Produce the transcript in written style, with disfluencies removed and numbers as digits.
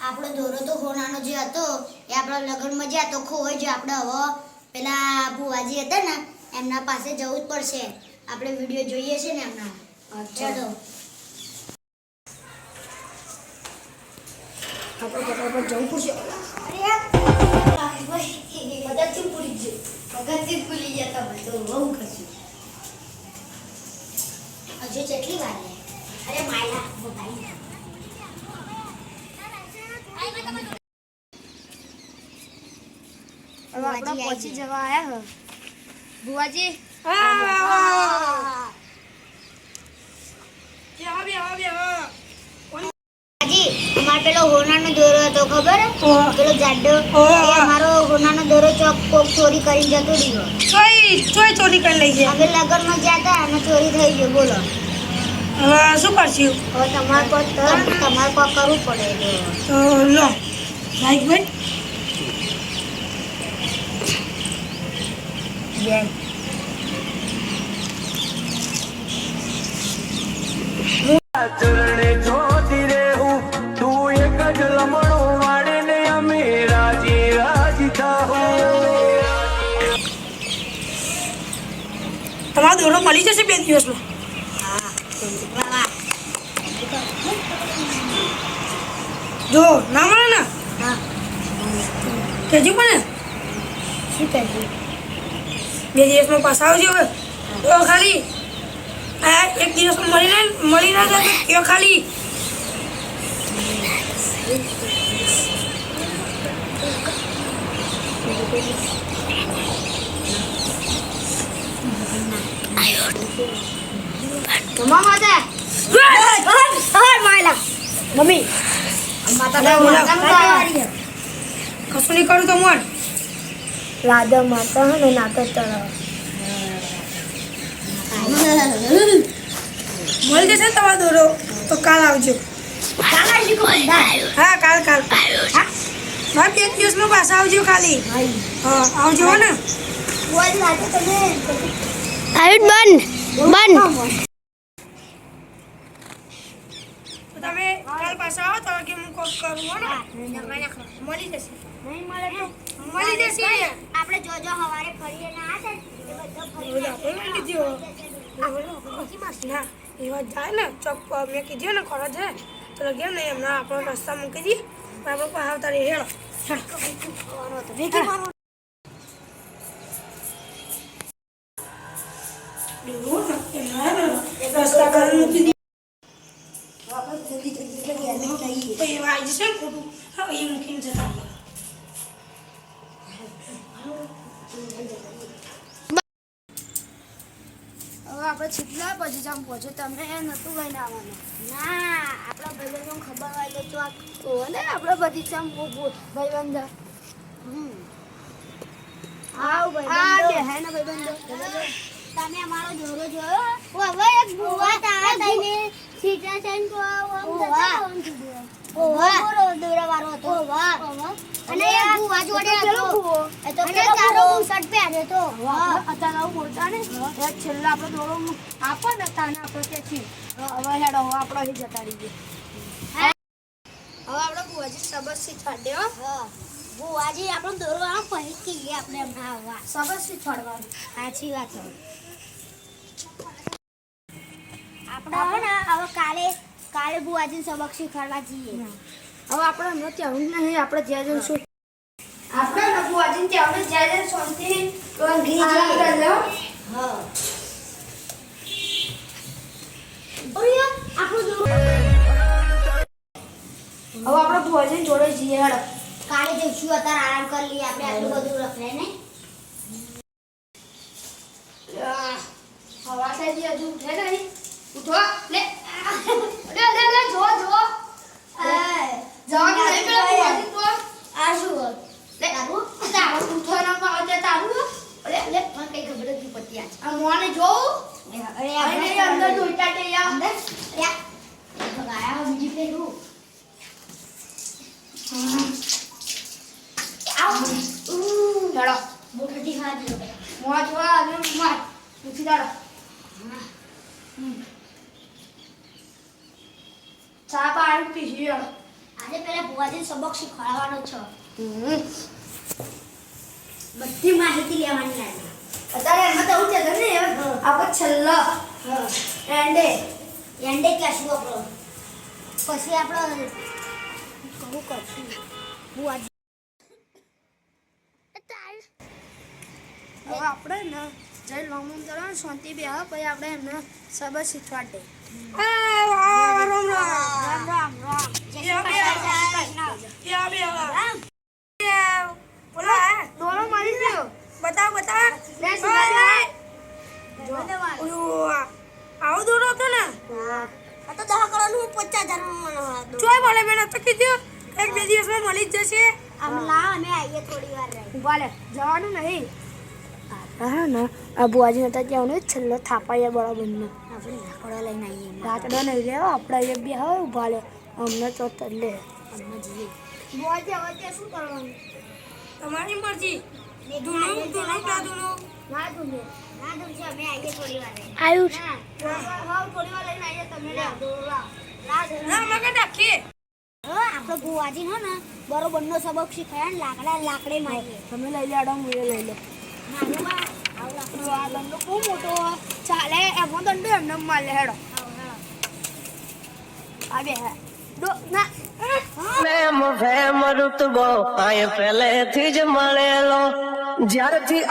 આપણો દોરો તો હોનાનો જે હતો એ આપણા લગ્નમાં જે હતો ખોવાઈ ગયો. આપણે હવે પેલા ભુવાજી હતા ને એમના પાસે જવું જ પડશે. આપણે વિડીયો જોઈએ છે ને એમના. ચલો આપણે ફટાફટ જવું પડશે. અરે મદદથી ભૂલી ગયો. મગજથી ભૂલી ગયા તમે તો બહુ કશું. હજુ કેટલી વાર લે? અરે માયલા મોબાઈલ હવે આપણે પહોંચી જવા આયા હે ભુવાજી. અમાર પેલો હોનાનો દોરો હતો ખબર હે? પેલો જાડો એ અમારો હોનાનો દોરો કોક ચોરી કરીને જતો રહ્યો. ચોરી કરી લઈ છે. અમે લગનમાં ગયા હતા અને ચોરી થઈ ગયો. બોલો હવે શું કરશું? હવે તમારે કોઈ કરવું પડે. તો લો લાઈક ભાઈ ચરણે જોતી રહેવું તું એક જ લમણો વાળીને અમે રાજી રાજી થાઉં. તમારો દોરો મળી જશે 2 દિવસમાં. જો ના મળે ને કહેજો પણ શું કહેજો? 2 દિવસમાં પાછા આવજો. હવે તો ખાલી આ 1 દિવસમાં મળી ના જાય તો ખાલી મમ્મી કશું નહીં કરું તો મન રાધા માતા હે ને નાટક તળાવ મળી જશે ને તમારો દોરો તો કાલ આવજો. હા કાલ હા 2 દિવસમાં પાછા આવજો ખાલી. હા આવજો હો ને. તમે કાલ પાછા આવો તો કે હું કોલ કરું હો ને. મળી જશે. મળી જશે. આપણે જો હવારે ફરીએ ના હતા એ બધા ફરી ના એ વાત જાય ને ચોક મેં કીધું ને ખરા જાય તો ગયા ને એમના આપણો રસ્તા મૂકી દઈએ આપણે પાસે આવતા રહે. હેડો રસ્તા કરી મૂકી દઈએ. આવી જશે ને ખોટું હવે એ મૂકીને જતા રહીએ. હવે આપણે છીટલા પછી જામ પહોંચો તમે એ નતું લઈને આવવાનું. ના આપણા ભાઈબંધો ખબર હોય તો આ ને આપણે બધી જામ ભાઈબંધ આવ ભાઈબંધો તમે અમારો દોરો જોયો? હવે એક ભુવા તારા થઈને સીટા સેન કો દોરા વાળો હતો. અને એ ભુવા જોડે હતો. એ તો પેલો તારો શર્ટ પહેર્યો તો. અત્યારે આવું બોલતા ને છેલ્લા આપણે દોરો આપો ને તાને આપણે કે છીએ હવે હેડો હવે આપણે અહીં જતા રહીએ. હવે આપણે ભુવાજી સબક શીખવાડે. ભુવાજી આપણો દોરો આમ પહેરી કહીએ આપણે હમણાં આવવા. સબક શીખવાડવાનું. સાચી વાત છે. આપણે ને હવે કાલે ભુવાજી સબક શીખવાડવા જઈએ. હવે આપણે હમણાં ત્યાં નહીં આપણે જ્યાં જઈશું આપણે ભુવાજી ત્યાં જ્યાં શાંતિ હા હવે આપણે ભુવાજી જોડે જઈએ. હેડો કાલે જઈશું. અત્યારે આરામ કરી લઈએ આપણે. આટલું બધું રખડે નહીં. હવા થઈ હજુ ઉઠે નહીં. ઉઠો લે જો જવા નહીં પેલા ભુવાજી તો આ શું હોય? લે તારું ઉઠો ના પાડે તારું લે મને કઈ ખબર જ નહીં પડતી. આ મોને જોઉં અરે અરે અંદર જોઈતા તે યાર અંદર ભગાયા બીજી પેલું આવ હેડો બોટટી ખા દીધો. મોવા જોવા અને માર પૂછી દાડો ચા પાણી પીશું. આજે પેલા ભુવાજી સબક શીખવાડવાનો છે. હમ બધી માહિતી લેવાની આજે. અત્યારે એમાં તો એવું છે ને આપણે છેલ્લો એન્ડે એન્ડે કહેશું આપણો. પછી આપણે કહું કરશું ભુવાજી. હવે આપણે ને જય લોમન કરવાનું શાંતિ બે હા પછી આપણે એમને સબક શીખવાડ દે. રામ રામ રામ દોડો મારી ગયો. બતાવ આવો દોરો હતો ને આ તો 10 કરોડનું 50,000 માં ચોય મળે મેં તો કીધું એક બે દિવસમાં મળી જ જશે આમ લા અમે આવીએ થોડી વાર રહી. ઉભા લે જવાનું નહીં. હા ને આ બુઆજી હતા ત્યાં ને છેલ્લો થાપાયા બરાબરનો આપણે લાકડા લઈને આવીએ. રાતડો નહીં લેવો આપણે અહીંયા બી હવે ઉભા લે અમને તો લે અમને જઈએ. બુઆજી હવે ત્યાં શું કરવાનું? તમારી મરજી ધૂણું ક્યાં ધૂણું ના તું ના દૂર છે અમે આવીએ થોડી વાર રહી. આવ્યું છે હા થોડી વાર લઈને આવીએ તમે લે ના મગર રાખીએ હવે આપણો ભુવાજી ને બરોબરનો સબક શીખવાડ્યા ને લાકડે મારીએ. તમે લઈ લે અડો મુએ લઈ લો. નાનું બા આવું લાકડું. આ દંડો બહુ મોટો હોય. ચાલે એમાં દંડો એમને માર લે હેડો આ બે ના પ્રેમ ફેમ રૂતબો આય પહેલેથી જ મળેલો જ્યારથી